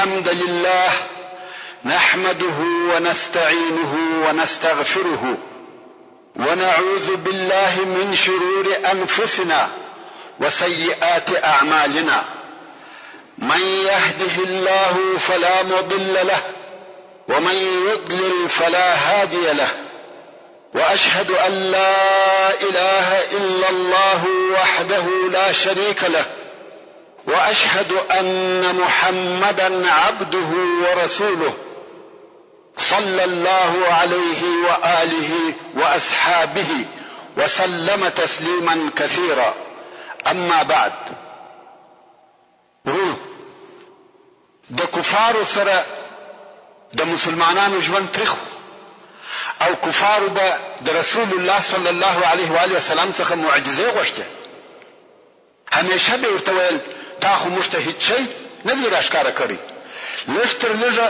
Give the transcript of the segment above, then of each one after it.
الحمد لله نحمده ونستعينه ونستغفره ونعوذ بالله من شرور أنفسنا وسيئات أعمالنا من يهده الله فلا مضل له ومن يضلل فلا هادي له وأشهد أن لا إله إلا الله وحده لا شريك له وأشهد أن محمدا عبده ورسوله صلى الله عليه وآله وأصحابه وسلم تسليما كثيرا. أما بعد، د کفارو سره د مسلمانانو ژوند تریخ او کفارو به د رسول الله صلی الله علیه و آله وسلم څخه معجزې غوښتې. همیشه به ورته ویل تا خو موږ ته هیڅ شی نه دی راښکاره کړی، لږ تر لږه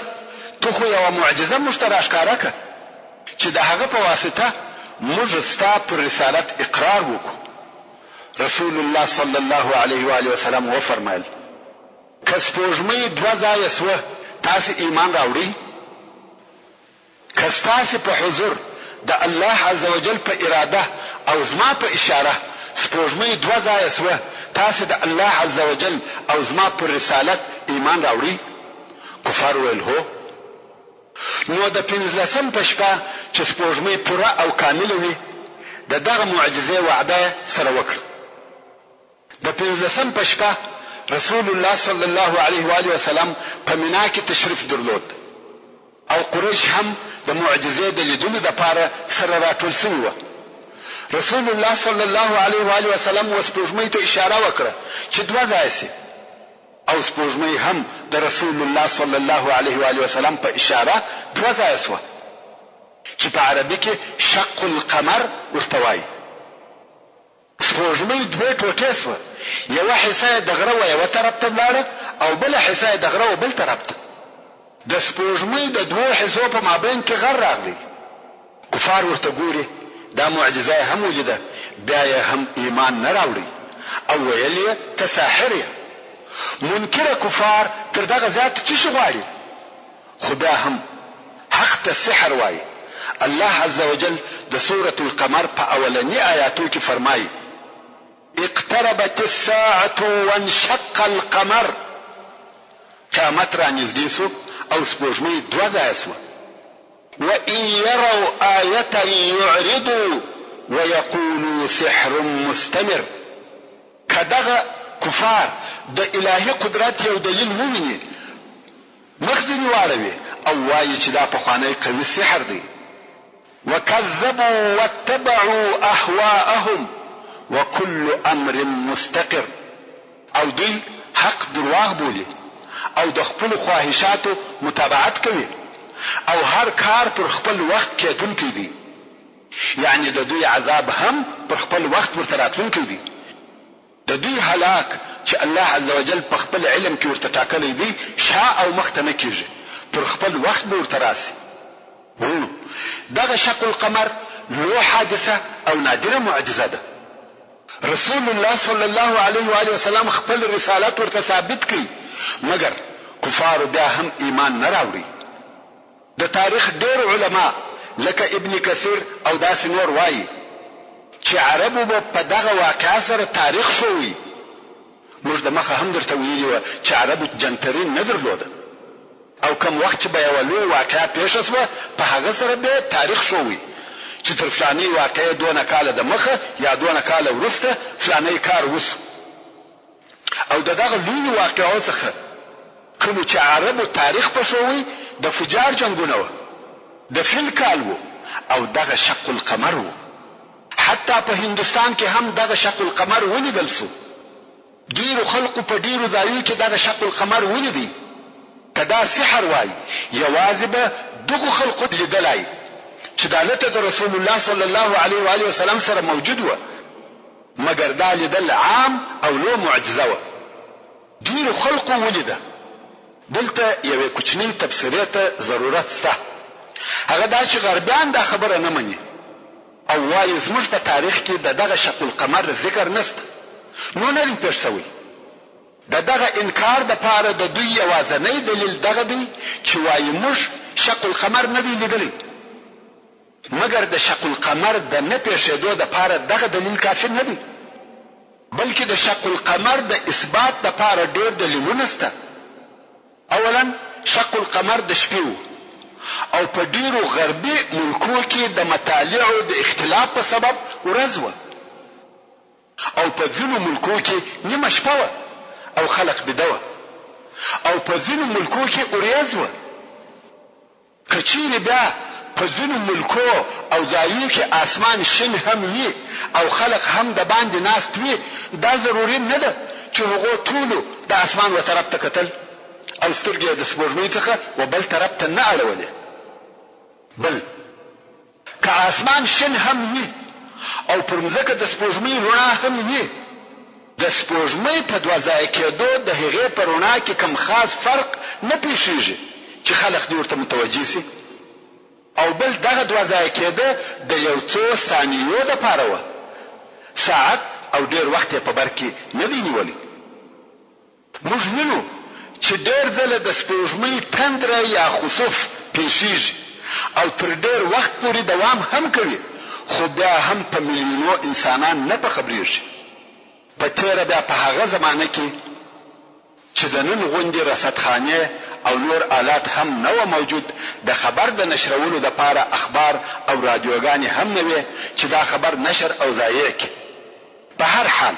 تو خو یوه معجزه موږ ته راښکاره کړه چې د هغه په واسطه موږ ستا پر رسالت اقرار وکړو. رسول الله صلی الله علیه و آله وسلم وفرمایل که سپوږمۍ دوه ځایه سوه تاسې ایمان راوړئ؟ که ستاسې په حضور د الله عز وجل په اراده او زما په اشاره سپوږمۍ دوه ځایه سوه تاسې د الله عز وجل او زما پر رسالت ایمان راوړئ؟ کفار ویل هو. نو د 15 په شپه چې سپوږمۍ پوره او کامله وي د دغه معجزې وعده سره وکړه. د 15 په شپه رسول الله صلی الله علیه و آله وسلم په مینا کې تشریف درلود او قریش هم د معجزې د لیدلو لپاره سره راټول شوي وو. رسول الله صلی الله علیه و آله وسلم سپوږمۍ ته اشاره وکړه چې دوه ځایه سي او سپوږمۍ هم د رسول الله صلی الله علیه و آله وسلم په اشاره دوه ځایه سوه چې په عربي کې شق القمر ورته وایي. سپوږمۍ دوه ټوټې سوه، یوه حصه یې د غره و یوه طرف ته ولاړه او بله حصه یې د غره و بل طرف ته. د سپوږمۍ د دوو حصو په مابین کې غر راغلی. کفار ورته ګوري، دا معجزه یې هم ولیده، بیا یې هم ایمان نه راوړي او ویل یې ته ساحر یې. منکره کفار تر دغه زیات څه شي غواړي، خو بیا هم حق ته سحر وایي. الله عز وجل د سورة القمر په اولنی آیاتو کې فرمایي اقتربت الساعة وانشق القمر، قیامت را نږدې سو او سپوږمۍ دوه ځایه سوه. وإن يروا آية يعرضوا ويقولوا سحر مستمر. کدغه کفار د الهي قدرت یو دلیل وویني مخ ځینې واړوي او وایي چې دا پخوانی قوي سحر دی. وكذبوا واتبعوا أهواءهم وكل امر مستقر. او دوی حق درواغ بولي او د خپل خواهشاتو متابعت کوي او هر کار پر خپل وخت کېدونکی دی. یعنی د دوی عذاب هم پر خپل وخت ورته راتلونکی دی. د دوی هلاک چې الله عز وجل په خپل علم کې ورته ټاکلی دی شا او مخته نه کېږي، پر خپل وخت به ورته راسي. دغه شق القمر لو حادثه او نادره معجزه ده. رسول الله صلی الله علیه و آله وسلم خپل رسالت ورته ثابت کړي، مګر کفار بیا هم ایمان نه راوړي. د تاریخ ډېر علما لکه ابن کثیر او داسې نور وایي چې عربو به په دغه واقعه سره تاریخ شوی. موږ د مخه هم درته ویلي وه چې عربو جنترین نه درلوده او کم وخت چې به یوه لویه واقعه پیښه سوه په هغه سره به تاریخ شوی چې تر فلاني واقعې دونه کاله د مخه یا دونه کاله وروسته فلانی کار وسو. او د دغه لویو واقعو څخه کوم چې عربو تاریخ په شوی د فجار جنگونه وه، د فیل کال وو او دغه شق القمر وو. حتی په هندوستان کې هم دغه شق القمر ولیدل سو. ډیرو خلقو په ډیرو ځایونو کې دغه شق القمر ولیدي. کدا سحر وای یوازې به دغه خلقو لیدلای چې دالته د رسول الله صلی الله علیه و آله وسلم سره موجود و، مګر دا لیدل عام او لو معجزه و. ډیرو خلقو ولیده. دلته یوه کوچنی تفسیره ته ضرورت شته. هغه دا چې غربیان دا خبره نه مني او وایي زموږ په تاریخ کې دغه شق القمر ذکر نشته، نو نه دی پېښ شوی. دغه انکار د پاره د دوی یوازنی دلیل دغه دی چې وایي موږ شق القمر نه دی لیدلی، مګر د شق القمر د نه پیښېدو د پاره دغه دلیل کافي نه دی، بلکې د شق القمر د اثبات د پاره ډېر دلیلونه شته. اولا شق القمر د شپې او په ډیرو غربي ملکو کې د مطالعو د اختلاف په سبب ورځ وه، او په ځینو ملکو کې نیمه شپه وه او خلق بده وه، او په ځینو ملکو کې وریځ وه. که چیرې بیا په ځینو ملکو او ځایو کې اسمان شین هم وي او خلق هم د باندې ناست وي، دا ضروري نه ده چې هغو ټولو د اسمان و طرف ته کتل او سترګې د سپوږمۍ څخه و بل طرف ته نه اړولې. بل که اسمان شین هم وي او پر مځکه د سپوږمۍ رڼا هم وي، د سپوږمۍ په دوه ځای کېدو د هغې په رڼا کې کوم خاص فرق نه پیښیږي چې خلق دې ورته متوجه سي. او بل دغه دوه ځای کېده د یو څو ثانیو دپاره وه، ساعت او ډېر وخت یې په بر کې نه دی نیولی. موږ وینو چې ډېر ځله د سپوږمۍ تندره یا خسوف پیښیږي او تر ډېر وخت پورې دوام هم کوي، خو بیا هم په میلیونو انسانان نه په خبرېږي. په تیره بیا په هغه زمانه کې چې د نن غوندې رصدخانې او نور آلات هم نه و موجود، د خبر د نشرولو دپاره اخبار او رادیوګانې هم نه وې چې دا خبر نشر او ضایع کړي. په هر حال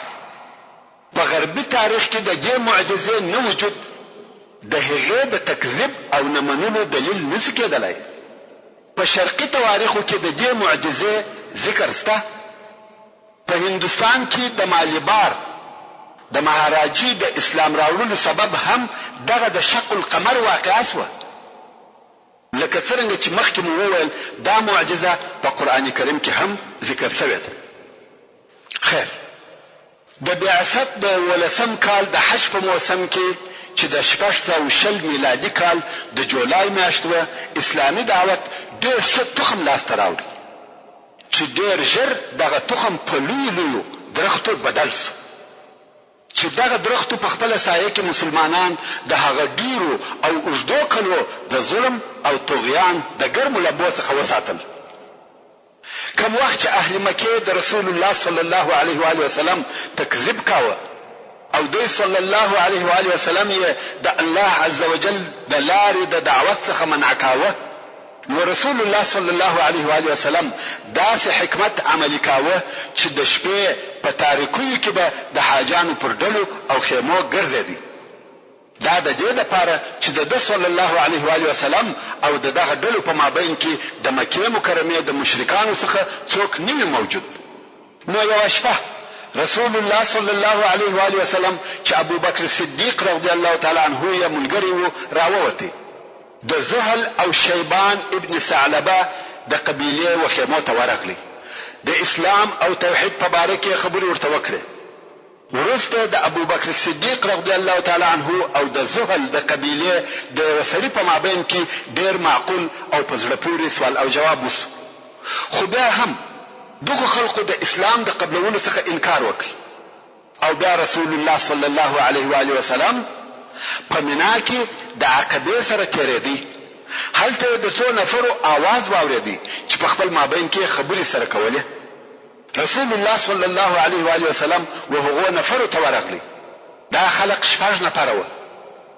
په غربي تاریخ کې د دې معجزې نه وجود د هغې د تکذیب او نه منلو دلیل نشي کېدلی. په شرقي تواریخو کې د دې معجزې ذکر شته. په هندوستان کې د مالیبار د مهاراجي د اسلام راوړلو سبب هم دغه د شق القمر واقعه شوه. لکه څرنګه چې مخکې مو وویل دا معجزه په قرآن کریم کې هم ذکر شوې ده. خیر، د بعثت د 11 کال د حج په موسم کې چې د 620 میلادي کال د جولای میاشت وه، اسلامي دعوت ډېر ښه تخم لاسته راوړي چې ډېر ژر دغه تخم په لویو لویو درختو بدل شو، چې دغه درختو په خپله سایه کې مسلمانان د هغه ډیرو او اوږدو کلو د ظلم او طغیان د ګرمو لبو څخه وساتل. کم وخت چې اهل مکې د رسول الله صلی الله علیه و آله وسلم تکذیب کاوه او دوی صلی الله علیه و آله وسلم یې د الله عز وجل د لارې د دعوت څخه منع کاوه، نو رسول الله صلی الله علیه و آله وسلم داسې حکمت عملی کاوه چې د شپې په تاریکیو کې به د حاجانو پر ډلو او خیمو ګرځېدی. دا د دې لپاره چې د صلی الله علیه و آله وسلم او دغه ډلو په مابین کې د مکې مکرمې د مشرکانو څخه څوک نه موجود. نو یوه شپه رسول الله صلی الله علیه و آله وسلم چې ابو بکر صدیق رضی الله تعالی عنه یې ملګری و راووتی، د زحل او شیبان ابن ثعلبه د قبیلې و خیمو ته ورغلی، د اسلام او توحید په باره کې خبرې ورته وکړې. وروسته د ابو بکر صدیق رضی الله تعالی عنه او د زحل د قبیلې د سړي په مابین کې ډېر معقول او په زړه پورې سوال او جواب وشو. خو بیا هم دغه خلقو د اسلام د قبلولو څخه انکار وکړ او بیا رسول الله صلی الله علیه و آله وسلم په مینا کې د عقبې سره تېرېدی. هلته د څو نفرو आवाज واورېدی چې په خپل مابین کې خبرې سره کولې. رسول الله صلی الله علیه و آله وسلم وهغو نفرو ته ورغلی. دا خلق 6 نفره وه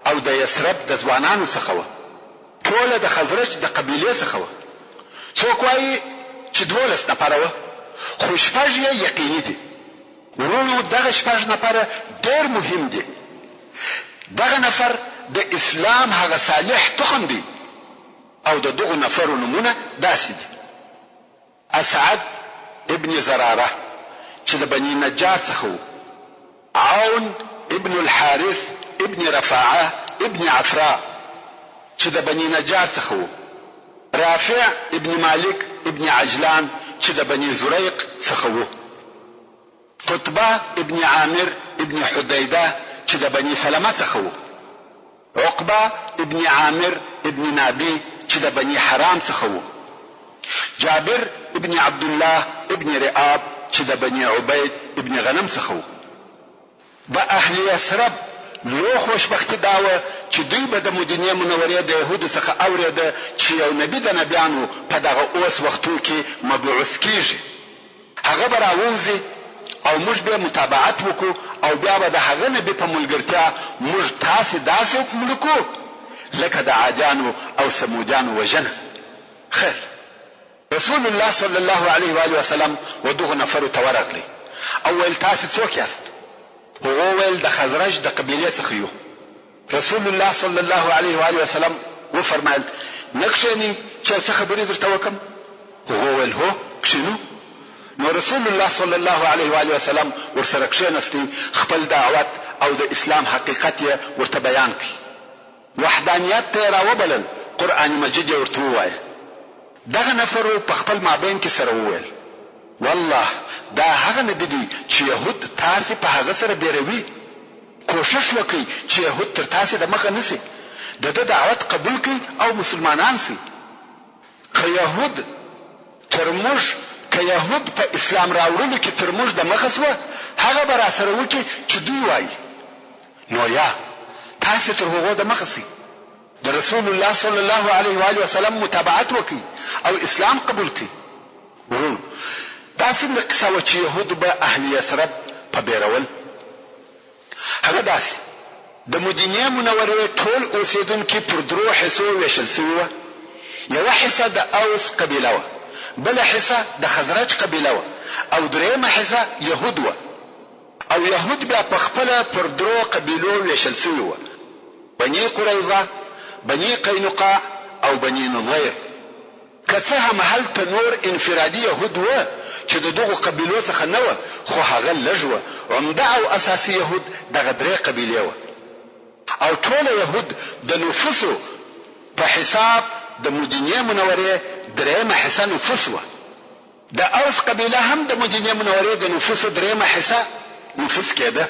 او د یثرب د ځوانانو څخه وه، ټوله د خزرج د قبیلې څخه وه. څوک وایي چې 12 نفره وه، خو 6 یې یقیني دي. ورونو دغه 6 نفره ډېر مهم دي. دغه نفر د اسلام هغه صالح تخم دی او د دغه نفرو نمونه داسې دي: اسعد ابن زراره چې د بني نجار څخه و، عون ابن الحارث ابن رفاعه ابن عفراء چې د بني نجار څخه و، رافع ابن مالک ابن عجلان چې د بني زريق څخه و، قطبه ابن عامر ابن حديده چې د بني سلمه څخه و، عقبه ابن عامر ابن نابي چې د بني حرام څخه و، جابر ابن عبد الله ابن رئاب چې د بني عبید ابن غنم څخه و. د اهل یثرب لوی خوشبختي دا وه چې دوی به د مدینې منورې د یهودو څخه اورېده چې یو نبي د نبیانو په دغه اوس وختو کې مبعوث کیږي. هغه به راووځي او موږ به متابعت وکړو او بیا به د هغه نبي په ملګرتیا موږ تاسې داسې ملکو لکه د عادیانو او سمودیانو وژنه. خیر، رسول الله صلی الله علیه و آله وسلم و دغه نفرو ته ورغلی او ویل تاسې څوک یاست؟ هغه ویل د خزرج د قبیلې څخه یو. رسول الله صلی الله علیه و آله وسلم وفرمایل نه کښېنئ چې څه خبرې درته وکړم؟ هغه ویل هو کښېنو. نو رسول الله صلی الله علیه و آله وسلم ورسره کښېنستی، خپل دعوت او د اسلام حقیقت یې ورته بیان کړي، وحدانیت ته یې راوبلل، قرآن مجید یې ورته ووایه. دغه نفرو په خپل مابین کې سره وویل والله دا هغه نبی دی چې یهود تاسې په هغه سره بیروي. کوشش وکړئ چې یهود تر تاسې د مخه نسی، د ده دعوت قبول کړئ او مسلمانان سي. که یهود په اسلام راوړلو کې تر موږ د مخه سوه، هغه به راسره وکړي چې دوی وایي. نو یا تاسې تر هغو د مخه سئ، د رسول الله صلی الله علیه و آله وسلم متابعت وکړي او اسلام قبول کړي. ورونو دا څنګه قصه وه چې یهودو به اهل یثرب په بیرول؟ هغه داسې د مدینې منورې ټول اوسېدونکي پر درو حصو ویشل سوي وه. یوه حصه د اوس قبیله وه، بله حصه د خزرج قبیله وه او درېیمه حصه یهود وه. او یهود بیا په خپله پر درو قبیلو ویشل سوي وه: بني قریظه، بني قینقاع او بني نظیر. که څه هم هلته نور انفرادي یهود وه چې د دغو قبیلو څخه نه وه، خو هغه لږ وه. عمده او اساسي یهود دغه درې قبیلې وه او ټول یهود د نفوسو په حساب د مدینې منورې درېیمه حصه نفوس وه. د اوس قبیله هم د مدینې منورې د نفوسو درېیمه حصه نفوس کېده.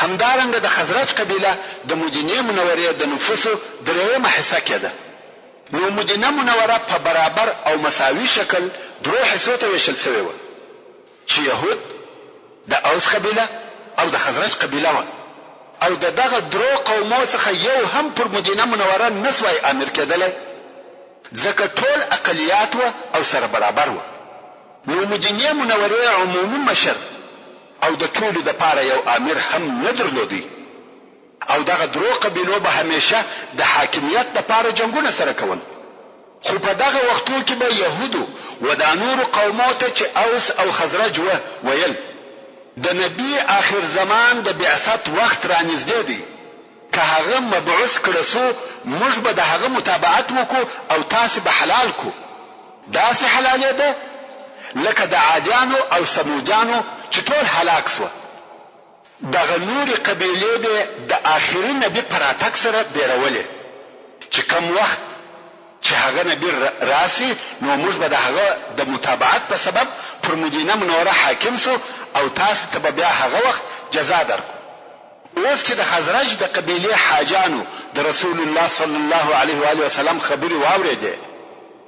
همدارنګه د خزرج قبیله د مدینې منورې د نفوسو درېیمه حصه کېده. نو مدینه منوره په برابر او مساوي شکل درو حصو ته ویشل سوې وه چې یهود د اوس قبیله او د خزرج قبیله وه. او د دغه درو قومو څخه یو هم پر مدینه منوره نسوای امیر کېدلی، ځکه ټول اقلیات وه او سره برابر وه. نو مدینې منورې عمومي مشر او د ټولو دپاره یو امیر هم نه درلودی. او دغه درو قبیلو به همیشه د حاکمیت دپاره جنګونه سره کول. خو په دغه وختو کې به یهودو و دا نورو قومو ته چې اوس او خزرج وه ویل د نبی آخر زمان د بعثت وخت رانږدې دی، که هغه مبعوث کړه سو موږ به د هغه متابعت وکړو او تاسې به حلال کو. داسې حلالېده لکه د عادیانو او سمودیانو چې ټول هلاک سوه. دغه نورې قبیلې به د آخري نبي په راتګ سره بیرولې چې کم وخت چې هغه نبي راسي نو موږ به د هغه د متابعت په سبب پر مدینه منوره حاکم سو او تاسې ته به بیا هغه وخت جزا درکو. اوس چې د خزرج د قبیلې حاجانو د رسول الله صلی الله علیه و آله وسلم خبرې واورېدې،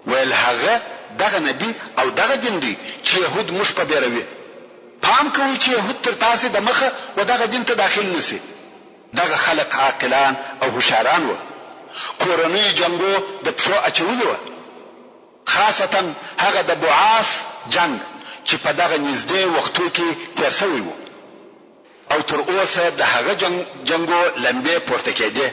ویل هغه دغه نبی او دغه دین دی چې یهود موږ په بیروي. پام کوئ چې یهود تر تاسې د مخه و دغه دین ته داخل نسی. دغه خلق عاقلان او هوښیاران وه. کورنیو جنګو د پښو اچولي وه، خاصتا هغه د بعاث جنګ چې په دغه نږدې وختو کې تیر سوی و او تر اوسه د هغه جنګو لمبې پورته کېدې.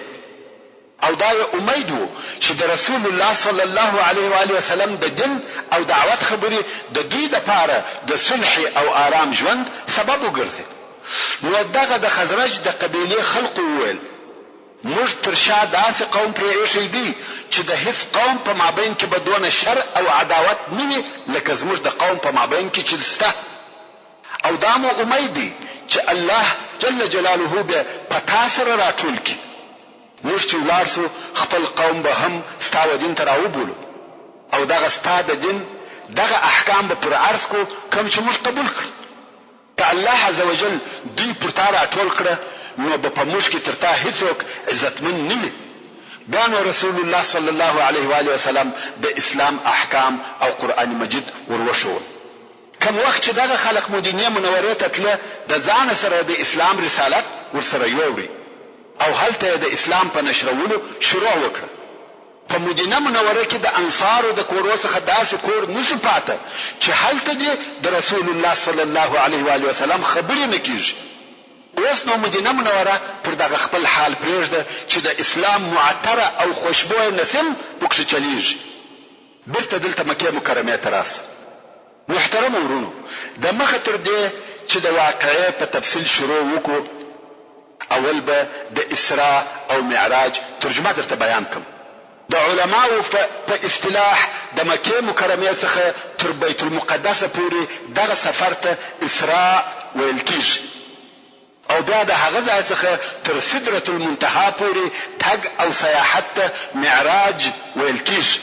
او دا یې امید و چې د رسول الله صلی الله علیه و آله وسلم د دین او دعوت خبرې د دوی دپاره د صلح او آرام ژوند سبب وګرځي. نو دغه د خزرج د قبیلې خلقو وویل موږ تر شا داسې قوم پرې ایښی دی چې د هیڅ قوم په مابین کې به دونه شر او عداوت نه وي لکه زموږ د قوم په مابین کې چې شته. او دا مو امید دی چې الله جل جلاله به په تا سره راټول کړي. موږ چې ولاړ سو خپل قوم به هم ستا و دین ته راوبولو او دغه ستا د دین دغه احکام به پر عرض کو کوم چې موږ قبول کړو. که الله عز وجل دوی پر تا راټول کړه نو به په موږ کې تر تا هیڅوک عزتمن نه وي. بیا نو رسول الله صلی الله علیه و آله وسلم د اسلام احکام او قرآن مجید وروښول. کم وخت چې دغه خلق مدینې منورې ته تله د ځان سره د اسلام رسالت ورسره یوړي او هلته د اسلام په نشرولو شروع وکړه. په مدینه منوره کې د انصارو د کورو څخه داسې کور نشو پاته چې هلته د رسول الله صلی الله علیه و آله وسلم خبرې نه کیږي. اوس نو مدینه منوره پر دغه خپل حال پرېږده چې د اسلام معطره او خوشبوه نسیم پکښې چلیږي. بیرته دلته مکې مکرمې ته راسه. محترم ورونو، د مخه تر دې چې د واقعې په تفصیل شروع وکړو، اول به د اسراء او معراج ترجمه درته بیان کوم. د علماو په اصطلاح د مکې مکرمې څخه تر بیت المقدس پورې دغه سفر ته اسراء ویل کیږي، او بیا د هغه ځای څخه تر سدرة المنتهى پورې تګ او سیاحت ته معراج ویل کیږي.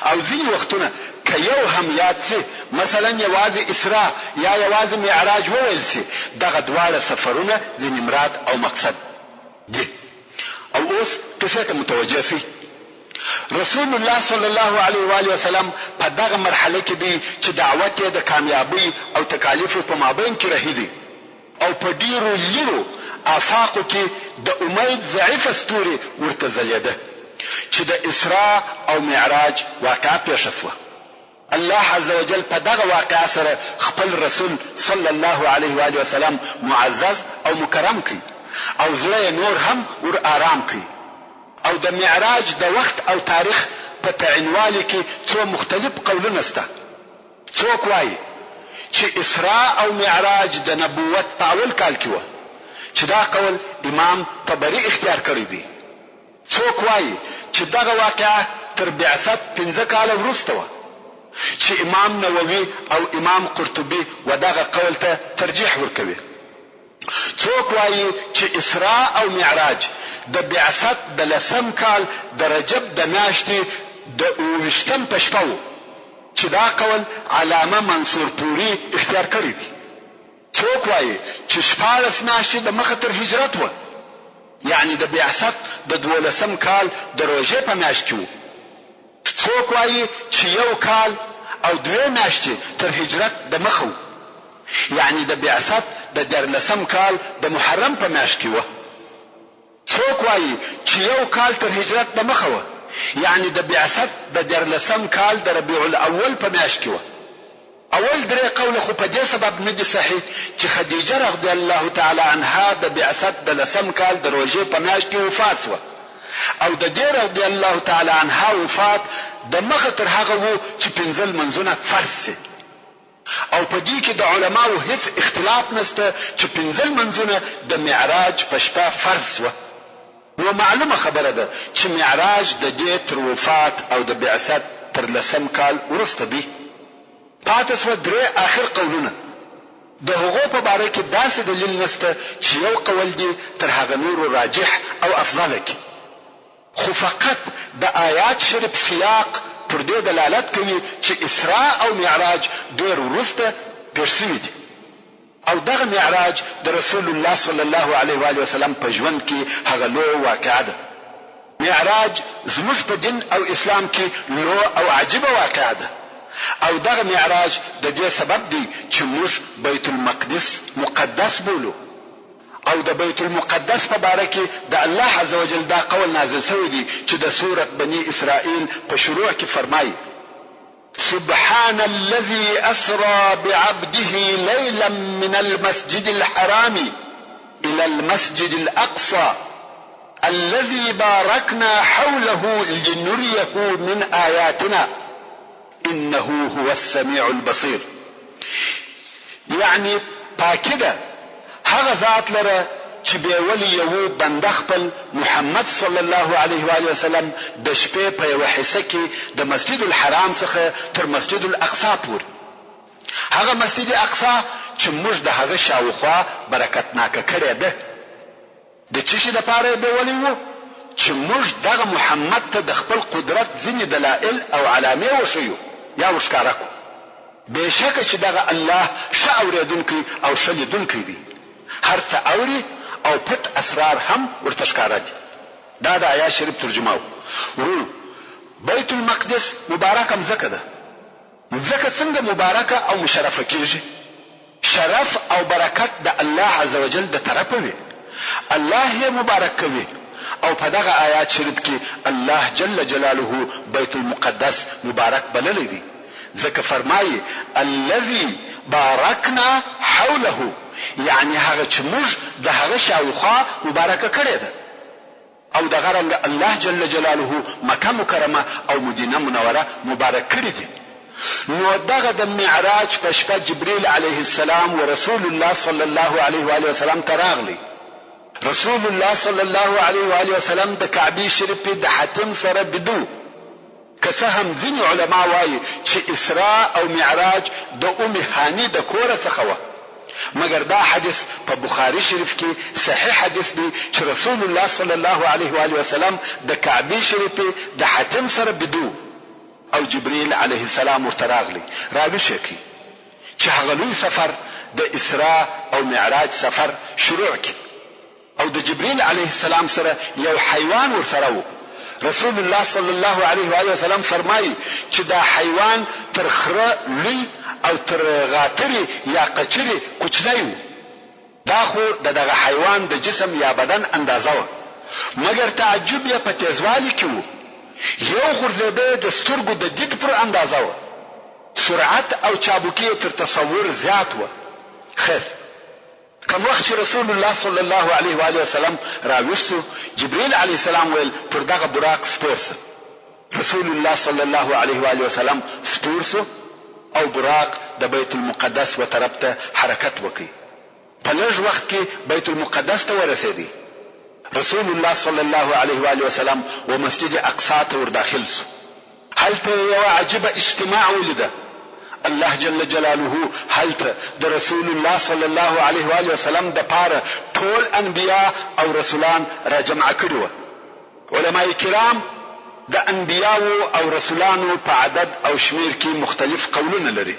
او ځینې وختونه که یو هم یاد سي، مثلا یوازې اسراء یا یوازې معراج وویل سي، دغه دواړه سفرونه ځینې مراد او مقصد دي. او اوس قصې ته متوجه سي. رسول الله صلی الله علیه و آله وسلم په دغه مرحله کې دی چې دعوت یې د کامیابی او تکالیفو په مابین کې رهي دی، او په ډیرو لیرو آفاقو کې د امید ضعیفه ستوري ورته ځلېده چې د اسراء او معراج واقعه پیښه شوه. الله عز وجل په دغه واقعه سره خپل رسول صلی الله علیه و آله وسلم معزز او مکرم کړي، او زړه نور هم ور آرام کړي. او د معراج د وخت او تاریخ په تعینوالي کې څو مختلف قولونه شته. څوک وایي چې اسراء او معراج د نبوت په اول کال کې و، چې دا قول امام طبري اختیار کړی دی. څوک وایي چې دغه واقعه تر بعثت 15 کاله وروسته و، چې امام نووي او امام قرطبي ودغه قول ته ترجیح ورکوي. څوک وایي چې اسراء او معراج د بعثت د 10 کال د رجب د میاشتې د 28 په شپه و، چې دا قول علامه منصور پوری اختیار کړی دی. څوک وایي چې 14 میاشتې د مخه تر هجرت و، یعنی د بعثت د 12 کال د روژې په میاشت کې و. څوک وایي چې 1 کال او 2 میاشتې تر هجرت د مخه و، یعنی د بعثت د 14 کال د محرم په میاشت کې و. څوک وایي چې 1 کال تر هجرت د مخه و، یعنی د بعثت د 14 کال د ربيع الاول په میاشت کې و. اول درې قوله خو په دې سبب نه دي صحیح چې خدیجه رضی الله تعالی عنها د بعثت د 10 کال د روژې په میاشت کې وفات شوه، او د دې رضی الله تعالی عنها وفات د مخه تر هغه وو چې 15 منځونه فرض سي. او په دې کې د علماو هیڅ اختلاف نشته چې 15 منځونه د معراج په شپه فرض شوه. نو معلومه خبره ده چې معراج د دې تر وفات او د بعثت تر 10 کال وروسته دی. پاتې شوه درې آخر قولونه. د هغو په باره کې داسې دلیل نشته چې یو قول دی تر هغه نورو راجح او افضل کی، خو فقط د آیات شریف سیاق پر دې دلالت کوي چې اسراء او معراج ډېر وروسته پیښ شوي دي. او دغه معراج د رسول الله صلی الله علیه و آله وسلم په ژوند کې هغه لویه واقعه ده. معراج زموږ په دین او اسلام کې لویه او عجیبه واقعه ده. او دغه معراج د دې سبب دی چې موږ بیت المقدس مقدس بولو. او د بیت المقدس په باره کې د الله عز وجل دا قول نازل شوی دی چې د سورة بني اسرائیل په شروع کې فرمایي: سبحان الذي أسرى بعبده ليلا من المسجد الحرام إلى المسجد الأقصى الذي باركنا حوله لنريه من آياتنا إنه هو السميع البصير. يعني پاکده هغه ذات لره چې به ولی یو بنده خپل محمد صلی الله علیه و آله وسلم د شپې په یو حصه کې د مسجد الحرام څخه تر مسجد الاقصی پورې. هغه مسجد اقصی چې موږ د هغه شاوخوا برکتناکه کړی ده. د چی شي د پاره به ولی وو چې موږ دغه محمد ته د خپل قدرت ځینې دلائل او علامې وښیو یا وښکاره کو. بېشکه چې دغه الله ښه اورېدونکی او ښه لیدونکی دی، هر څه اوري او پټ اسرار هم ورته ښکاره دي. دا د آیات شریف ترجمه و. ورونو، بیت المقدس مبارکه مځکه ده. مځکه څنګه مبارکه او مشرفه کیږي؟ شرف او برکت د الله عز وجل د طرفه وي، الله یې مبارک کوي. او په دغه آیات شریف کې الله جل جلاله بیت المقدس مبارک بللی دی، ځکه فرمایي الذي بارکنا حوله، یعنی هغه چې موږ د هغه شاوخوا مبارکه کړې ده. او دغه رنګ الله جل جلاله مکه مکرمه او مدینه منوره مبارک کړې دي. نو دغه د معراج په شپه جبرئیل علیه السلام و رسول الله صلی الله علیه و آله وسلم ته راغلی. رسول الله صلی الله علیه و آله وسلم د کعبه شریفه د حاتم سره بدو. که څه هم ځینې علما وایي چې اسراء او معراج د ام هانی د کور څخه و، مګر دا حدیث په بخاری شریف کې صحیح حدیث دی چې رسول الله صلی الله علیه و آله وسلم د کعبه شریفه د حاتم سره بدو او جبرئیل علیه السلام ورته راغلی. راوي شکی چې هغه لوی سفر د اسراء او معراج سفر شروع کی او د جبرئیل علیه السلام سره یو حیوان ورسره و. رسول الله صلی الله علیه و آله وسلم فرمایي چې دا حیوان تر خره لوی او تر غاتری یا قچری کوچنی و. دا خو دغه حیوان د جسم یا بدن اندازه و، مګر تعجب یې په تیزوالي کې و. یو غرزیده د سترګو د دید پر اندازه و. سرعت او چابکی تر تصور زیات و. خیر کوم وخت چې رسول الله صلی الله علیه و آله وسلم راوښتو، جبرئیل علیه السلام ویل پر دغه براق سپورسه. رسول الله صلی الله علیه و آله وسلم سپورسه او براق د بیت المقدس و طرف ته حرکت وکړي. په لږ وخت کې بیت المقدس ته ورسېدی. رسول الله صلی الله علیه و آله وسلم و مسجد اقصی ته ور داخل شو. هلته یو عجیبه اجتماع ولیده. الله جل جلاله هلته د رسول الله صلی الله علیه و آله وسلم د پاره ټول انبیا او رسولان را جمع کړي وو. علماء کرام د انبیاء او رسولانو په عدد او شمیر کې مختلف قولونه لري.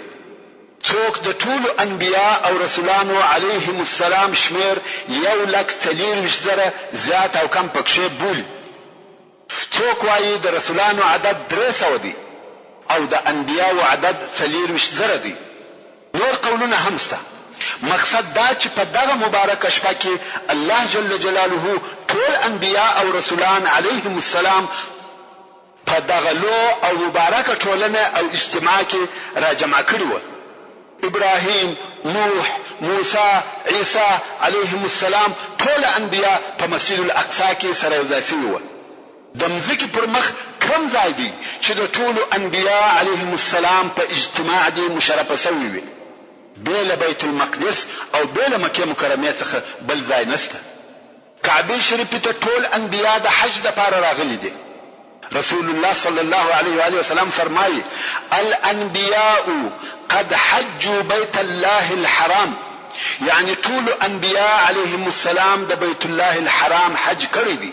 څوک د ټولو انبیاء او رسولانو علیهم السلام شمیر 1,40,000 زیات او کم پکښې بولي. څوک وایي د رسولانو عدد 300 دي او د انبیاء عدد 40,000 دي. نور قولونه هم شته. مقصد دا چې په دغه مبارکه شپه کې الله جل جلاله ټول انبیاء او رسولان علیهم السلام په دغه لو او مبارکه ټولنه او اجتماع کې را جمع کړي وو. ابراهیم، نوح، موسی، عیسی علیهم السلام ټول انبیاء په مسجد الاقصی کې سره یوځای شوي وو. د مځکې پر مخ کم ځای دی چې د ټولو انبیاء علیهم السلام په اجتماع دی مشرفه شوي وي. بیل بیت المقدس او بیل مکه مکرمه څخه بل ځای نشته. کعبه شریفه ته ټول انبیاء د حج لپاره راغلي دي. رسول الله صلی الله علیه و آله وسلم فرمایي الانبیاء قد حجوا بیت الله الحرام، یعنی ټول انبیاء علیهم السلام د بیت الله الحرام حج کړی دي.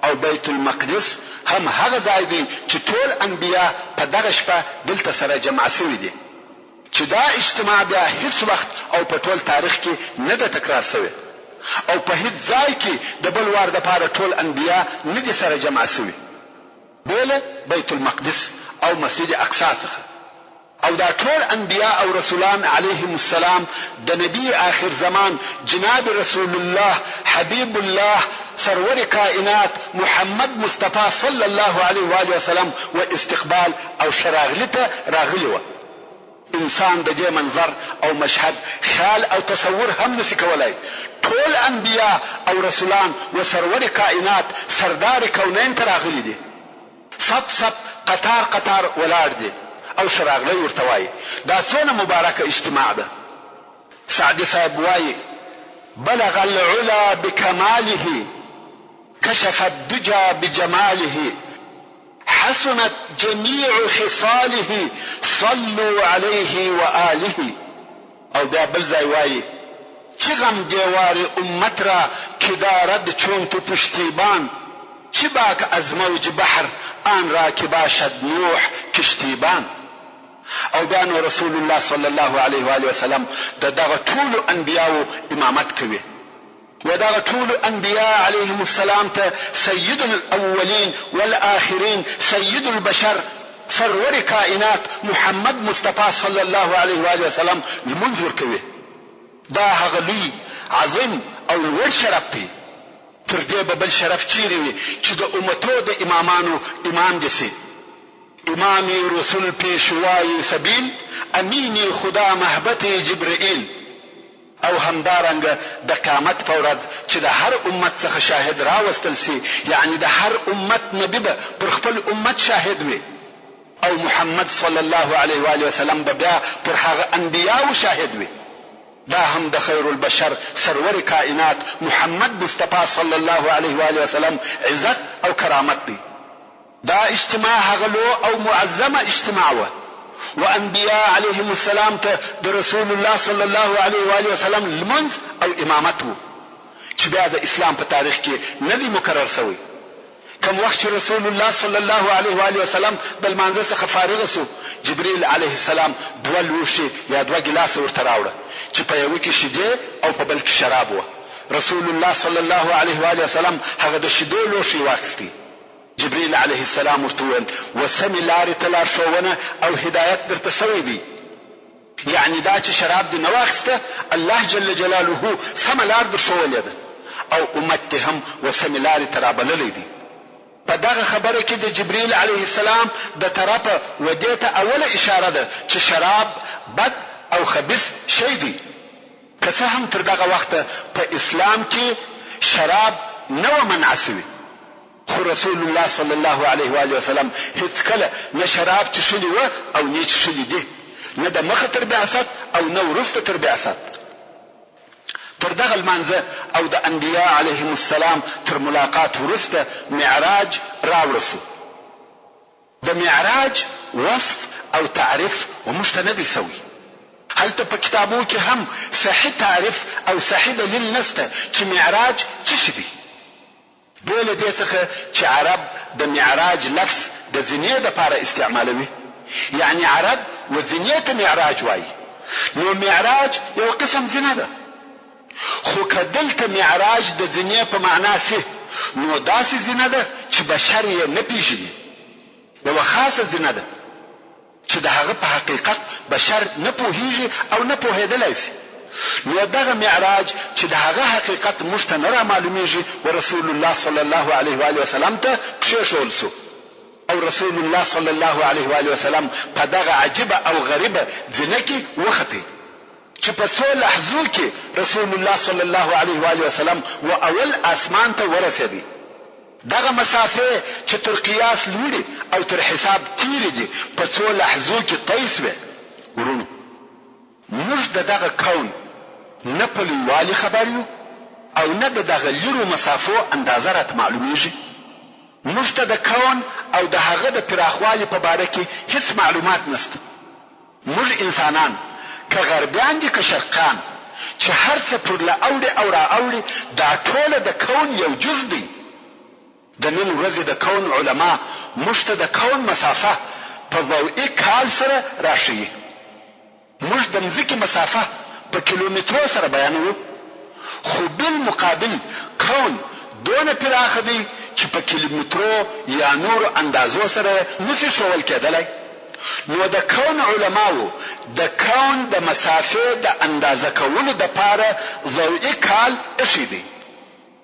او بیت المقدس هم هغه ځای دی چې ټول انبیاء په دغه شپه دلته سره جمع شوي دي، چې دا اجتماع بیا هیڅ وخت او په ټول تاریخ کې نه ده تکرار شوی او په هیڅ ځای کې د بل وار دپاره ټول انبیاء نه دي سره جمع شوي بوله بیت المقدس او مسجد اقصی څخه. او دا ټول انبیاء او رسولان علیهم السلام د نبی آخر زمان جناب رسول الله حبیب الله سرور کائنات محمد مصطفی صلی الله علیه و آله وسلم و استقبال او شراغلته راغلی و. انسان د دې منظر او مشهد خیال او تصور هم نشي کولای. ټول انبیاء او رسولان و سرور کائنات سردار کونین ته راغلي دي. صف صف قطار قطار ولاړ دي او شراغلی ورته وایي. دا څونه مبارکه اجتماع ده. سعدي صاحب وایي بلغ العلا بكماله كشف الدجى بجماله حسنت جميع خصاله صلوا عليه وآله. او بیا بل ځای وایي چی غم دیوار امت را کدارد چون تو پشتیبان، چی باک از موج بحر آن را که باشد نوح کشتیبان. او بیا نو رسول الله صلی الله علیه و آله وسلم دغه ټول انبیاء امامت کوي و دغه ټول انبیاء علیهم السلام ته سید الاولین والآخرین سید البشر سرور کائنات محمد مصطفی صلی الله علیه و آله وسلم لمنذ ورکوي. دا هغه لوی عظیم او لوړ شرف دی. تر دې به بل شرف چیرې وي چې د امتو د امامانو امام دې سي. امامي رسول پیشوای سبیل، امینی خدا محبت جبرائیل. او همدارنګ د قیامت په ورځ چې د هر امت څخه شاهد راوستل سي، یعنی د هر امت نبی به پر خپل امت شاهد وي، او محمد صلی الله علیه و آله وسلم به بیا پر هغه انبیاء شاهد وي. دا هم د خیر البشر سرور کائنات محمد مصطفی صلی الله علیه و آله وسلم عزت او کرامت دی. دا اجتماع هغه لو او معظمه اجتماع و، وانبیاء علیهم السلام ته د رسول الله صلی الله علیه و آله وسلم لمنځ او امامت وو چې بیا د اسلام په تاریخ کې نه دی مکرر شوی. کوم وخت چې رسول الله صلی الله علیه و آله وسلم د لمانځه څخه فارغ شو، جبرئیل علیه السلام دوه لوښي یا دوه ګیلاس ورته راوړه چې په یو کې شیدې او په بل کې شراب و. رسول الله صلی الله علیه و آله وسلم هغه د شیدو لوښي واخیستی. جبرئیل علیه السلام ورته وویل وسمې لارې ته لارښوونه او هدایت درته سوی دی، یعنی دا چې شراب دې نه واخیسته الله جل جلاله سمه لار درښولې ده او امت ته هم وسمې لارې ته رابللی دی. په دغه خبره کې د جبرئیل علیه السلام د طرفه ودې ته اوله اشاره ده چې شراب بد او خبیث شی دی. که څه هم تر دغه وخته په اسلام کې شراب نه و منع سوی، خو رسول الله صلی الله علیه و آله وسلم هیڅ کله نه شراب څښلی و او نه څښلی دی، نه د مخه تر بعثت او نه وروسته تر بعثت. تر دغه لمانځه او د انبیاء علیهم السلام تر ملاقات وروسته معراج راوړسو. د معراج وصف او تعریف وموږ ته نه دی سوی. هلته په کتابو کې هم صحیح تعریف او صحیح دلیل نشته چې معراج څه شی دی. دوی له دې څخه چې عرب د معراج لفظ د زینې دپاره استعمالوي، یعنی عرب و زینې ته معراج وایي. نو معراج یو قسم زینه ده، خو که دلته معراج د زینې په معنا سي نو داسې زینه ده چې بشر یې نه پیژني، یوه خاصه زینه ده چې د هغه په حقیقت بشر نه پوهیږي او نه پوهېدلی سي. نو دغه معراج چې د هغه حقیقت موږ ته نه را معلومیږي و رسول الله صلی الله علیه و آله وسلم ته کښېښول سو، او رسول الله صلی الله علیه و آله وسلم په دغه عجیبه او غریبه زینه کې وختې چې په څو لحظو کې رسول الله صلی الله علیه و آله وسلم و اول اسمان ته ورسېدی. دغه مسافه چې تر قیاس لوړې او تر حساب تیرې دي په څو لحظو کې طی سوې. ورونو موږ د دغه کون نه په لویوالي خبر یو او نه د دغه لیرو مسافو اندازه راته معلومیږي. موږ ته د کون او د هغه د پراخوالي په باره کې هیڅ معلومات نشته. موږ انسانان که غربیان دي که شرقان چې هر څه پر له اوړي او را اوړي دا ټوله د کون یو جز دی. د نن ورځې د کون علما موږ ته د کون مسافه په ضوئي کال سره راښیي. موږ د مځکې مسافه په کیلومترو سره بیانوو، خو بالمقابل کون دونه پراخه دی چې په کیلومترو یا نورو اندازو سره نشي ښوول کېدلی. نو د کون علماو د کون د مسافې د اندازه کولو دپاره ضوئي کال ایښی دی.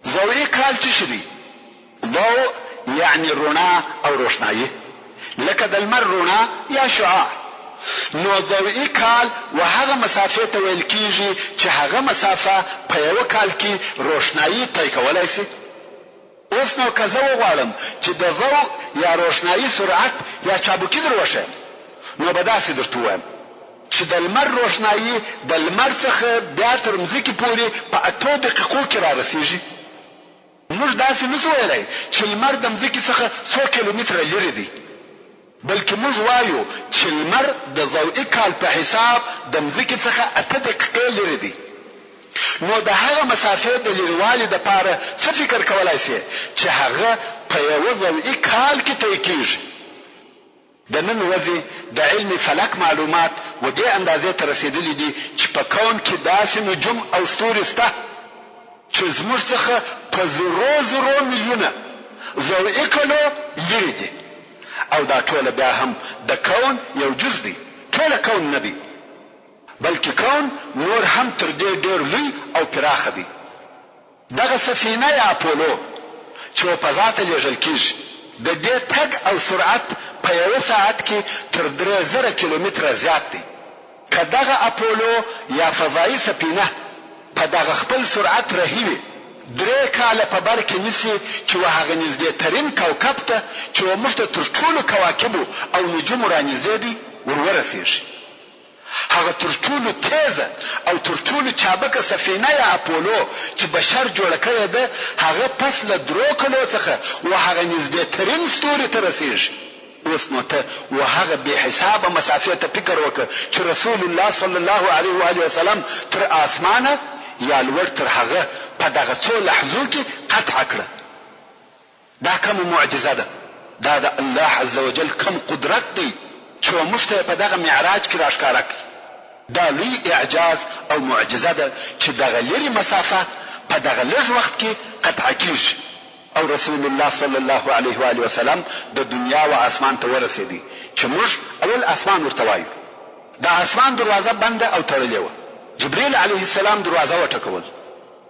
ضوئي کال څه شی دی؟ ضوء یعنی رڼا او روښنایي، لکه د لمر رڼا یا شعاع. نو ضوئي کال و هغه مسافې ته ویل کیږي چې هغه مسافه په یو کال کې روښنایي طی کولی شي. اوس نو که زه وغواړم چې د ضوء یا روښنایي سرعت یا چابکي در وښیم نو به داسې درته ووایم چې د لمر روښنایي د لمر څخه بیا تر مځکې پورې په 8 دقیقو کې را رسیږي. موږ داسې نشو ویلی چې لمر د مځکې څخه 100 کیلومتره لرې دی، بلکې موږ وایو چې لمر د ضوئي کال په حساب د مځکې څخه 8 دقیقې لرې دی. نو د هغه مسافې د لرېوالي دپاره څه فکر کولی سي چې هغه په یوه ضوئي کال کې طی کیږي. د نن ورځې د علم فلک معلومات و دې اندازې ته رسېدلي دي چې په کون کې داسې نجوم او ستوري شته چې زموږ څخه په زرو میلیونه ضوئي کلو لرې دي، او دا ټوله بیا هم د کون یو جز دی، ټوله کون نه دی، بلکې کون نور هم تر دې ډېر لوی او پراخه دی. دغه سفینه یا اپولو چې په ذات لېږل کیږي د دې تګ او سرعت په یو ساعت کې تر 3000 کیلومتره زیات دی. که دغه اپولو یا فضایي سفینه په دغه خپل سرعت رهي 3 کاله په بر کې نیسي چې هغه نږدې ترین کوكب ته چې موږ ته تر ټولو کواکب او نجوم را نږدې دي ورسیږي. هغه تر ټولو تیزه او تر ټولو چابکه سفینه یا اپولو چې بشر جوړ کړی ده هغه پس له 3 کلو څخه هغه نږدې ترین ستوري ته رسیږي. اوس نو ته هغه به حسابه مسافه ته فکر وکړه چې رسول الله صلی الله علیه و آله وسلم تر اسمانه یا لوړ تر هغه په دغه څو لحظو کې قطع کړه. دا کوم معجزه ده؟ دا د الله عز وجل کوم قدرت دی چې موږ ته په دغه معراج کې راښکاره کړي. دا لوی اعجاز او معجزه ده چې دغه لري مسافه په دغه لږ وخت کې قطع کیږي او رسول الله صلی الله علیه و آله وسلم د دنیا او اسمان ته ورسېدی چې موږ اول اسمان ورته وایو. د اسمان دروازه بنده او تړلې و. جبريل عليه السلام دروازه وټکول.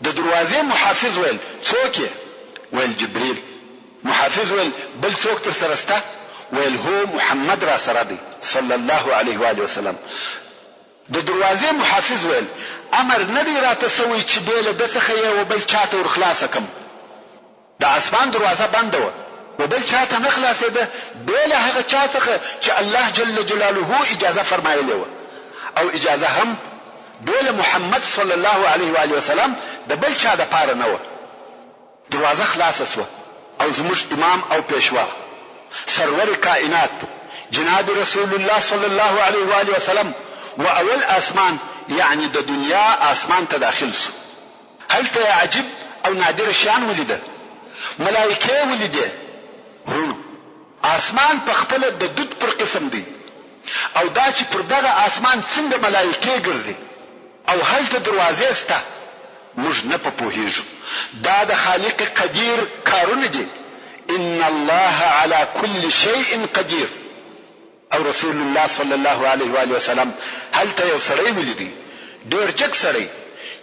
د دروازې محافظ ویل څوک یې؟ ویل جبريل. محافظ ویل بل څوک تر سره سته؟ ویل هو محمد را سره دی صلی الله علیه و آله وسلم. د دروازې محافظ ویل امر ندی راته سوی چې بیل د څخه یو بل چاته ور خلاصه کم. د اسمان دروازه بنده و و بل چاته نه خلاصېده بیل هغه چا څخه چې الله جل جلاله اجازه فرمایلی و او اجازه هم بیل محمد صلی الله علیه و آله وسلم د بل چا د پاره نه و. دروازه خلاصه سوه او زموږ امام او پیشوا سرور کائنات جناب رسول الله صلی الله علیه و آله وسلم و اول اسمان یعنی د دنیا اسمان ته داخل سو. هلته عجیب او نادر شیان ولیده. ملائکه ولیده. ورونو اسمان په خپل د دود پر قسم دی او دا چې پر دغه اسمان څنګه ملائکه ګرځي او هلته دروازې سته موږ نه پوهیږو. دا د خالق قدیر کارونه دي. ان الله على كل شيء قدير. او رسول الله صلی الله علیه و آله وسلم هلته یو سړی ولیدي ډېر جګ سړی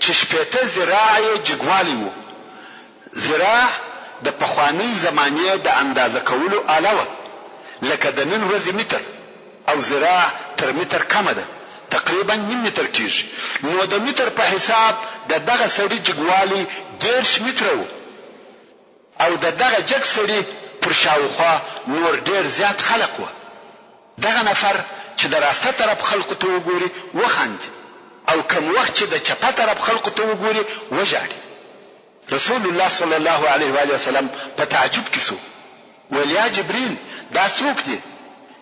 چې 18 ذراع یې جګوالی وو. ذراع د پخوانی زمانه د اندازه کولو آله وه لکه د نن ورځې متر او ذراع تر متر کمه ده تقریبا 1 متر کیږي. نو د متر په حساب د دغه سړی جګوالی 10 متره وو او د دغه جګ سړی پر شاوخوا نور ډېر زیات خلق وو. دغه نفر چې د راسته طرف خلقو ته وګوري وخاندي او کوم وخت چې د چپه طرف خلقو ته وګوري وژاړي. رسول الله صلی الله علیه و آله وسلم په تعجب کې سو. ویل یا جبريل دا څوک دی؟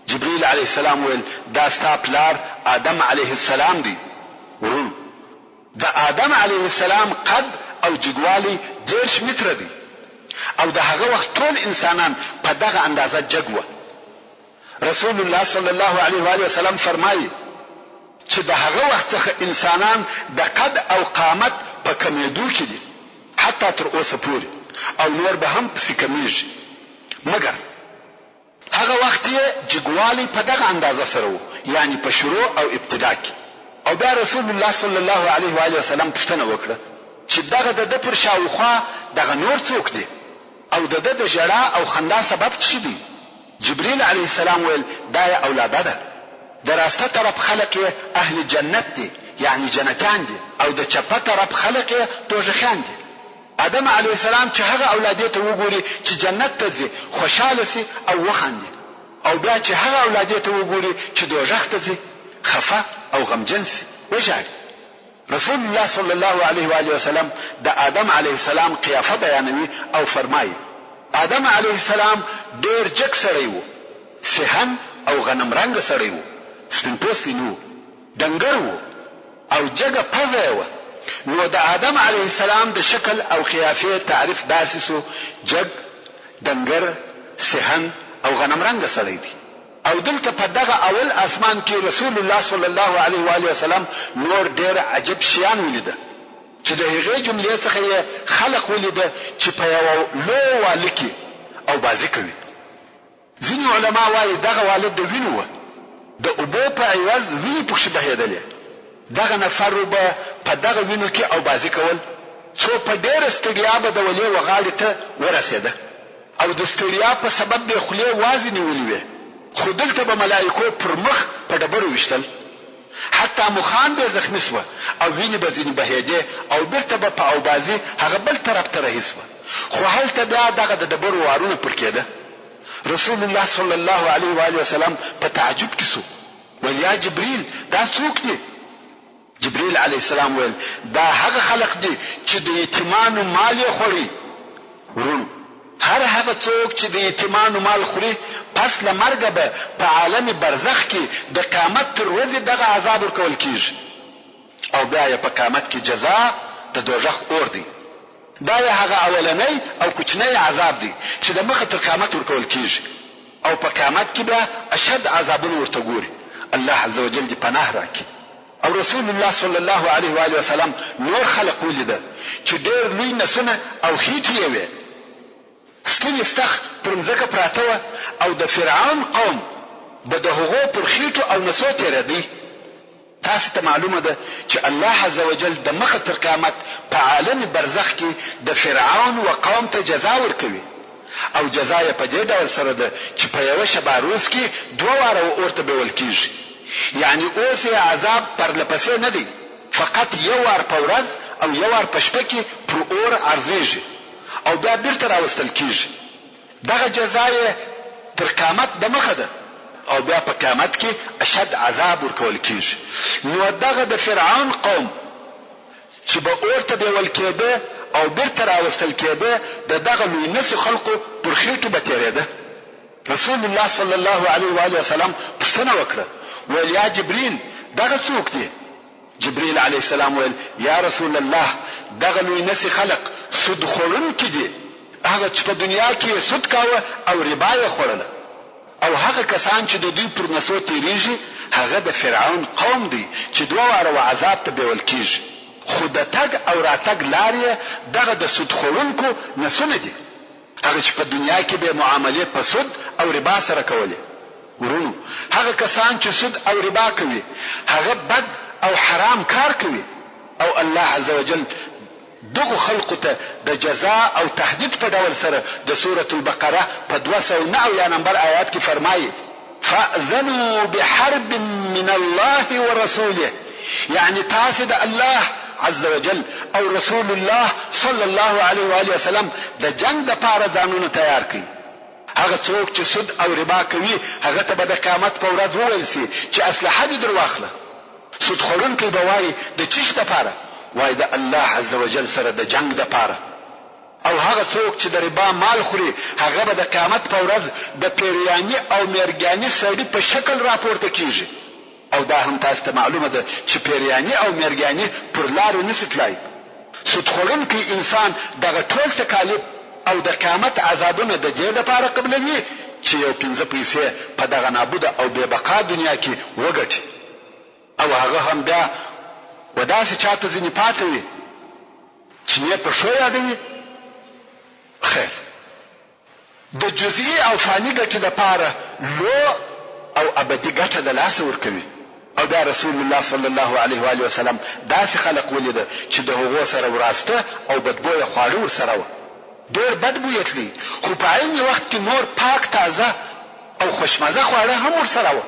جبريل علیه السلام ویل دا ستا پلار آدم علیه السلام دی. ورونو د آدم علیه السلام قد او جګوالی 10 متره دی او د هغه وخت ټول انسانان په دغه اندازه جګ وو. رسول الله صلی الله علیه و آله وسلم فرمایي چې د هغه وخت څخه انسانان د قد او قامت په کمیدو کې دي حتی تر اوسه پورې او نور به هم پسې کمیږي. مګر هغه وخت یې جګوالی په دغه اندازه سره وو یعنی په شروع او ابتدا کې. او بیا رسول الله صلی الله علیه و آله وسلم پوښتنه وکړه چې دغه د پر شاوخوا دغه نور څوک دی او د ژړا او خندا سبب څه دی؟ جبريل عليه السلام ویل دا اولاده ده. د راسته طرف خلق اهل جنت دي یعنی جنتیان دي او د چپه طرف خلق دوزخیان دي. آدم علیه السلام چې هغه اولادې ته وګوري چې جنت ته ځي خوشاله سي او وخاندي او بیا چې هغه اولادې ته وګوري چې دوزخ ته ځي خفه او غمجن سي وژاړي. رسول الله صلی الله علیه و آله وسلم د آدم علیه السلام قیافه بیانوي او فرمایي آدم علیه السلام ډېر جګ سړی وو. سهن او غنم رنګ سړی وو. سپین پوستی نو دنګر وو او جګه پزه وو. نو د آدم علیه السلام د شکل او قیافه تعریف داسې سو جګ دنګر سهن او غنم رنګ سړی دی. او دلته په دغه اول اسمان کې رسول الله صلی الله علیه و آله وسلم نور ډېر عجب شیان ولیده چې د هغې جملې څخه خلق ولیده چې په یو لو والکی او بازی کوي. ځینې علما وایي دغه والد د وینو و د اوبو په عوض وینې پکښې بهېدلې. دغه نفر به په دغه وینو کې او بازی کول څو په ډېره ستړیا به د ولې وغاړې ته ورسېده او د ستړیا په سبب به خولې وازې نیولې وې، خو دلته به ملایکو پر مخ په ډبرو ویشتل، حتی مخان به زخمی سوه او وینې به ځینې بهېدې او بیرته به په اوبازي هغه بل طرف ته رهي سوه، خو هلته بیا دغه د ډبرو وارونه پر کېده. رسول الله صلی الله علیه و آله وسلم په تعجب کې سو، ویل یا جبريل دا څوک دی؟ جبريل علیه السلام ویل دا هغه خلق دي چې د یتیمانو مال یې خوري. ورونو هر هغه څوک چې د یتیمانو مال خوري پس له مرګه به په عالم برزخ کې د قیامت تر ورځې دغه عذاب ورکول کیږي او بیا یې په قیامت کې جزا د دوزخ اور دی. دا یې هغه اولنی او کوچنی عذاب دی چې د مخه تر قیامت ورکول کیږي او په قیامت کې بیا اشد عذابونه ورته ګوري. الله عزوجل دې پناه راکړي. او رسول الله صلی الله علیه و آله وسلم نور خلق ولیده چې ډېر لوی نسونه او خېټې یې وې، ستونی استخ پر مځکه پراته وه او د فرعون قوم به د هغو پر خېټو او نسو تېرېدی. تاسو ته معلومه ده چې الله عزوجل د مخه تر قیامت په عالم برزخ کې د فرعون و قوم ته جزا ورکوي او جزا یې په دې ډول سره ده چې په یوه شبه روز کې 2 واره اورته بیول کیږي. یعنی اوس یې عذاب پرلپسې نه دی، فقط یو وار په ورځ او یو وار په شپه کې پر اور ارزیږي او بیا بیرته راوستل کیږي. دغه جزا یې تر قیامت د مخه ده او بیا په قیامت کې اشد عذاب ورکول کیږي. نو دغه د فرعون قوم چې به اورته بیول کېده او بیرته راوستل کېده د دغه لوی نسو خلقو پر خېټو به تېرېده. رسول الله صلی الله علیه و آله وسلم پوښتنه وکړه، ویل یا جبريل دغه څوک دی؟ جبريل علیه السلام ویل یا رسول الله دغه لوی نسي خلق سود خورونکي دي، هغه چې په دنیا کې سود کاوه او ربا یې خوړله، او هغه کسان چې د دوی پر نسو تیریږي هغه د فرعون قوم دی چې 2 واره عذاب ته بیول کیږي. خو د تګ او راتګ لارې دغه د سود خورونکو نسونه دي، هغه چې په دنیا کې به معاملې په سود او ربا سره کولې. ورونو هغه کسان چې سود او ربا کوي هغه بد او حرام کار کوي او الله عزوجل دغه خلقو ته د جزاء او تهدید په ډول سره د سوره البقره په 209 نمبر آیات کې فرمایي فاذنوا بحرب من الله ورسوله، یعنی تاسو د الله عز وجل او رسول الله صلی الله علیه و آله وسلم د جنگ د پاره ځانونه تیار کړئ. هغه څوک چې سود او ربا کوي هغه ته به د قیامت په ورځ وویل سي چې اسلحه دې در واخله. سود خورونکی به وایي د چیش دپاره؟ وایي د الله عز وجل سره د جنگ دپاره. او هغه څوک چې د ربا مال خوري هغه به د قیامت په ورځ د پیریاني او میرګاني سړي په شکل راپورته کیږي. او دا هم تاسو ته معلومه ده چې پیریاني او میرګاني پر لارو نشي تلای. سود خورونکی انسان دغه ټول تکالیف او د قیامت عذابونه د دې لپاره قبلوي چې یو 15 پیسې په دغه نابوده او بې بقا دنیا کې وګټي، او هغه هم بیا وداسې چاته ځینې پاتې وي چې یې په شو یادوي. خیر د جزئی او فانی ګټې لپاره لو او ابدي ګټه د لاس ورکوي. او بیا رسول الله صلی الله علیه و آله وسلم داسې خلق ولیده چې د هغو سره وراسته او بدبویه خواړه ورسره وه، ډېر بد بوی تلی، خو په عین وخت کې نور پاک تازه او خوشمزه خواړه هم ورسره وه،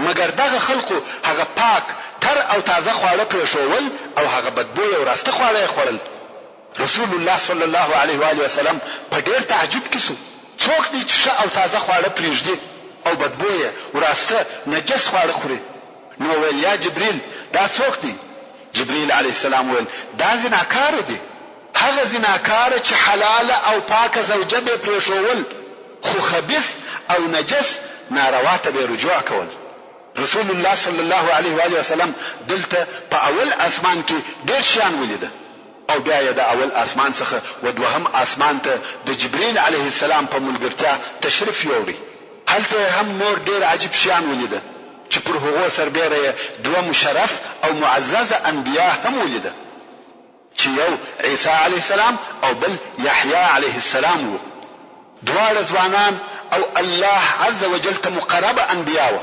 مګر دغه خلقو هغه پاک تر او تازه خواړه پرېښول او هغه بدبویه وراسته خواړه یې خوړل. رسول الله صلی الله علیه و آله وسلم په ډېر تعجب کې سو، څوک دی چې ښه او تازه خواړه پرېږدي او بدبویه وراسته نجس خواړه خوري؟ نو ویل یا جبريل دا څوک دی؟ جبريل علیه السلام ویل دا زناکار دی، هغه زناکار چې حلاله او پاکه زوجه به پرېښول خو خبيث او نجس ناروا ته به رجوع کول. رسول الله صلی الله علیه و آله وسلم دلته په اول اسمان کې ډېر شیان ولیده او بیا یې د اول اسمان څخه و دوهم اسمان ته د جبريل علیه السلام په ملګرتیا تشریف یوړي. هلته هم نور ډېر عجیب شیان ولیده چې پر هغو سربیره 2 مشرف او معزز انبیا هم ولیده چې یو عیسی علیه السلام او بل یحیی علیه السلام وو. دواړه ځوانان او الله عز وجل ته مقرب انبیا وو.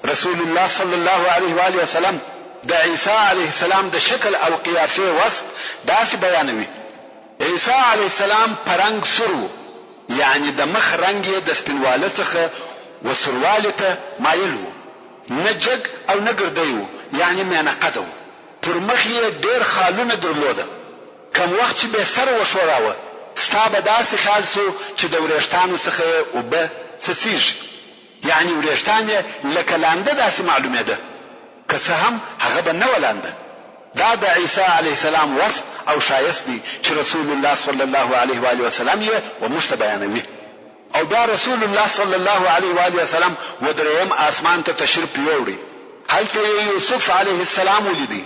رسول الله صلی الله علیه و آله وسلم د عیسی علیه السلام د شکل او قیافه وصف داسې بیانوي. عیسی علیه السلام پرنګ سور و، یعنی د مخ رنگ یې د سپینواله څخه وسروالي ته مایل و، نه جګ او نه ګردی و، یعنی مینقده و. پر مخ یې ډېر خالونه درلوده. کم وخت چې به سر وښوراوه ستا به داسې خیال سو چې د وریښتانو څخه یې اوبه څڅېږي، یعنی وریښتان یې لکه لانده داسې معلومېده، که څه هم هغه به نه ولانده. دا د عیسی علیه السلام وصف او شایست دی چې رسول الله صلی الله علیه و آله وسلم یې وموږ ته بیانوي. او بیا رسول الله صلی الله علیه و آله وسلم ودریم آسمان ته تشریف یوړي. هلته یوسف علیه السلام ولیدي.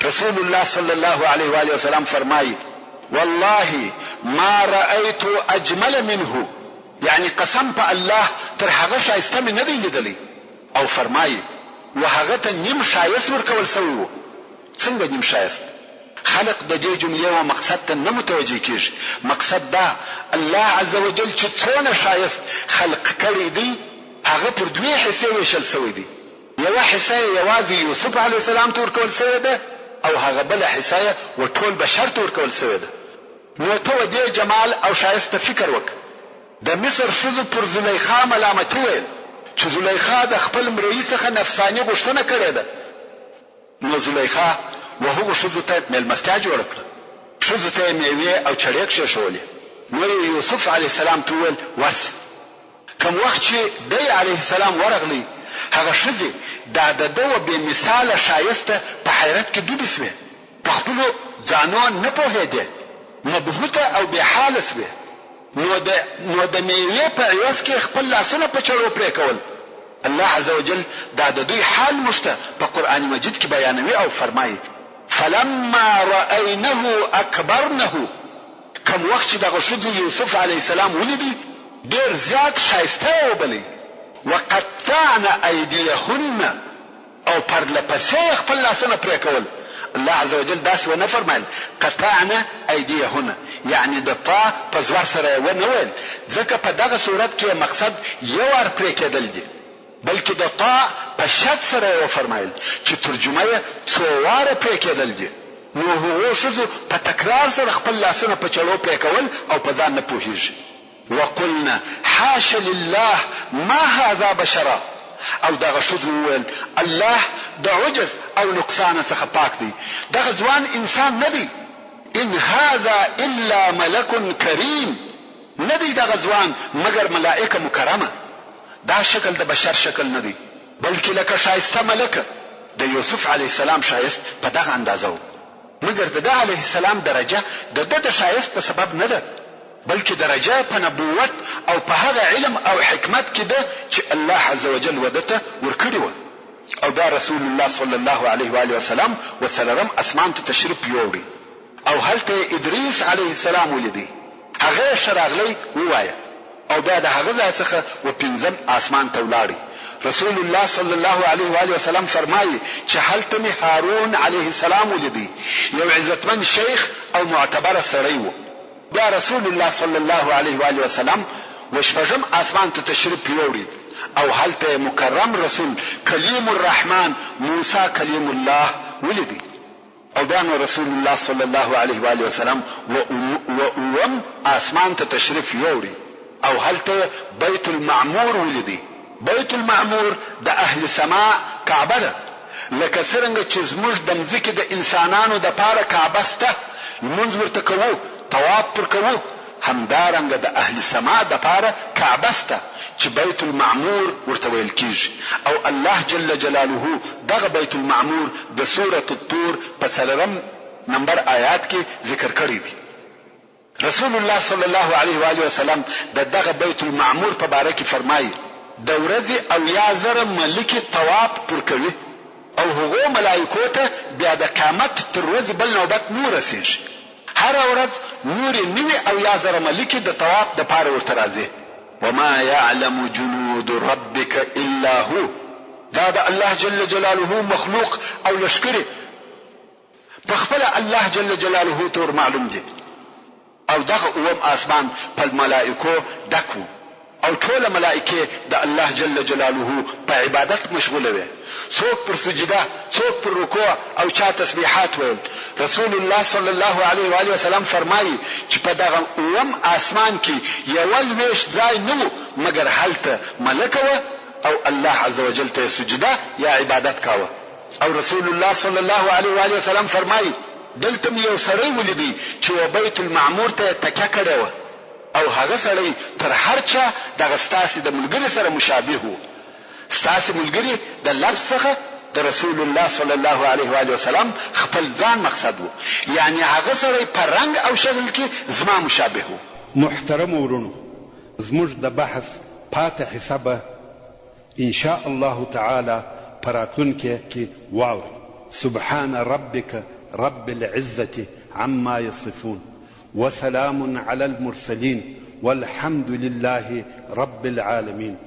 رسول الله صلی الله علیه و آله وسلم فرمایي: والله ما رأيت اجمل منه، یعنی قسم په الله تر هغه شایسته مې نه دی لیدلی. او فرمایي: وهغه ته نیم شایست ورکول سوی و. څنګه نیم شایست؟ خلق د دې جملې او مقصد ته نه متوجه کیږي. مقصد دا الله عز وجل چې څونه شایست خلق کړی دی هغه پر دوه حصے ویشل سوی دی. یو حصہ یوازې یوسف علیه السلام ته ورکول سوی ده او هغه بل حصہ ټول بشر ته ورکول سوی ده. نو ته د دې جمال او شایست فکر وک. د مصر ښځو پر زلیخا ملامت ویل چې زلیخا د خپل مریی څخه نفسانی غوښتنه کړې ده. نو زلیخا وهغه ښځو ته مېلمستیا جوړه کړه. ښځو ته میوې او چړې کښېښولې. نو یوسف علیه السلام ته وویل: ورسه. کوم وخت چې دی علیه السلام ورغلی هغه ښځې دا د ده بې مثاله ښایسته په حیرت کې ډوبې سوې. په خپلو ځانو نه پوهېدې، مبهوته او بې حاله سوې. نو د میوې په عوض کې خپل لاسونه په چړو پرې کول. الله عز وجل دا د دوی حال موږ ته په قرآن مجید کې بیانوي او فرمایي: فلما رأينه اکبرنه. کوم وخت چې دغه ښځو یوسف علیه السلام ولیدي ډېر زیات ښایسته وبلئ. وقطعن ایدیهن، او پرله پسې خپل لاسونه پرې کول. الله عز وجل داسې ونه فرمایل قطعن ایدیهن، یعنی د طا په زور سره یې ونه ویل، ځکه په دغه صورت کې مقصد یو ور پرې کېدل دي، بلکې د طا په شد سره یې وفرمایل چې ترجمه یې څو واره پرې کېدل دي. نو هغو ښځو په تکرار سره خپل لاسونه په چړو پرې کول او په ځان نه پوهېږي. وقلنا حاش لله ما هذا بشرا. او دغه ښځو وویل الله د عجز او نقصان څخه پاک دی، دغه ځوان انسان نه دی. ان هذا الا ملک کریم. نه دی دغه ځوان مگر ملائکه مکرمه. دا شکل د بشر شکل نه دی، بلکې لکه شایسته ملکه. د یوسف علیه السلام شایست په دغه اندازه و، مگر د ده علیه السلام درجه د ده د شایست په سبب نه ده، بلکې درجه په نبوت او په هغه علم او حکمت کې ده چې الله عز وجل ودته ورکړي و. او دا رسول الله صلی الله علیه و آله وسلم وسلم اسمان ته تشریف یوړي. او هلته ادریس علیه السلام ولیدي. هغه شراغلی ووایه او بیا د هغه ځای څخه و پنځم اسمان ته ولاړی. رسول الله صلی الله علیه و آله وسلم فرمایي چې هلته می هارون علیه السلام ولیدي، یو عزتمن شیخ او معتبر سړی و. بیا رسول الله صلی الله علیه و آله وسلم و شپږم اسمان ته تشریف یوړي او هلته مکرم رسول کلیم الرحمن موسی کلیم الله ولیدي. او بیا رسول الله صلی الله علیه و آله وسلم و اوم اسمان ته تشریف یوړي او هلته بیت المعمور ولیدي. بیت المعمور د اهل سما کعبه ده، لکه څنګه چې زموږ د مځکې د انسانانو د پاره کعبه سته، لمونځ ورته کوو، طواف پر کوو، همدارنګه د اهل سما د پاره کعبه سته چې بیت المعمور ورته ویل کیږي. او الله جل جلاله دغه بیت المعمور د سوره الطور په 3 نمبر آیات کې ذکر کړی دی. رسول الله صلی الله علیه و آله وسلم دغه بیت المعمور په باره کې فرمایي د ورځې او یا زره ملکی طواف پر کوي او هغو ملائکو ته بیا د قیامت تر ورځې بل نوبت نور رسیږي. هر ورځ نور نوی او یا زره ملکی د طواف د پاره ورته راځي. وما يعلم جنود ربك الا هو. دا د الله جل جلاله مخلوق او لشکره په خپل الله جل جلاله تور معلوم دي. او دغه اوم اسمان په ملائکو ډکو. او ټول ملائکه د الله جل جلاله په عبادت مشغوله وي څوک پر سجده څوک پر رکوع او چا تسبیحات ویل رسول الله صلی الله علیه و آله وسلم فرمایي چې په دغه اوم اسمان کې یو لويش ځای نه مگر هلته ملکه او الله عز وجل ته سجده یا عبادت کاوه او رسول الله صلی الله علیه و آله وسلم فرمایي دلته یو سړی ولیدي چې بیت المعمور ته تکیه کړی و او هغه سړی تر هر چا دغه ستاسي د ملګری سره مشابه وو ستاسي ملګری د لفظ څخه د رسول الله صلی الله علیه و آله وسلم خپل ځان مقصد وو یعنی هغه سړی په رنگ او شکل کې زما مشابه وو. محترم ورونو زموږ د بحث پاتې حسابه ان شاء الله تعالی پراتونکي کې واوري. سبحان ربك رب العزة عما يصفون وسلام على المرسلين والحمد لله رب العالمين.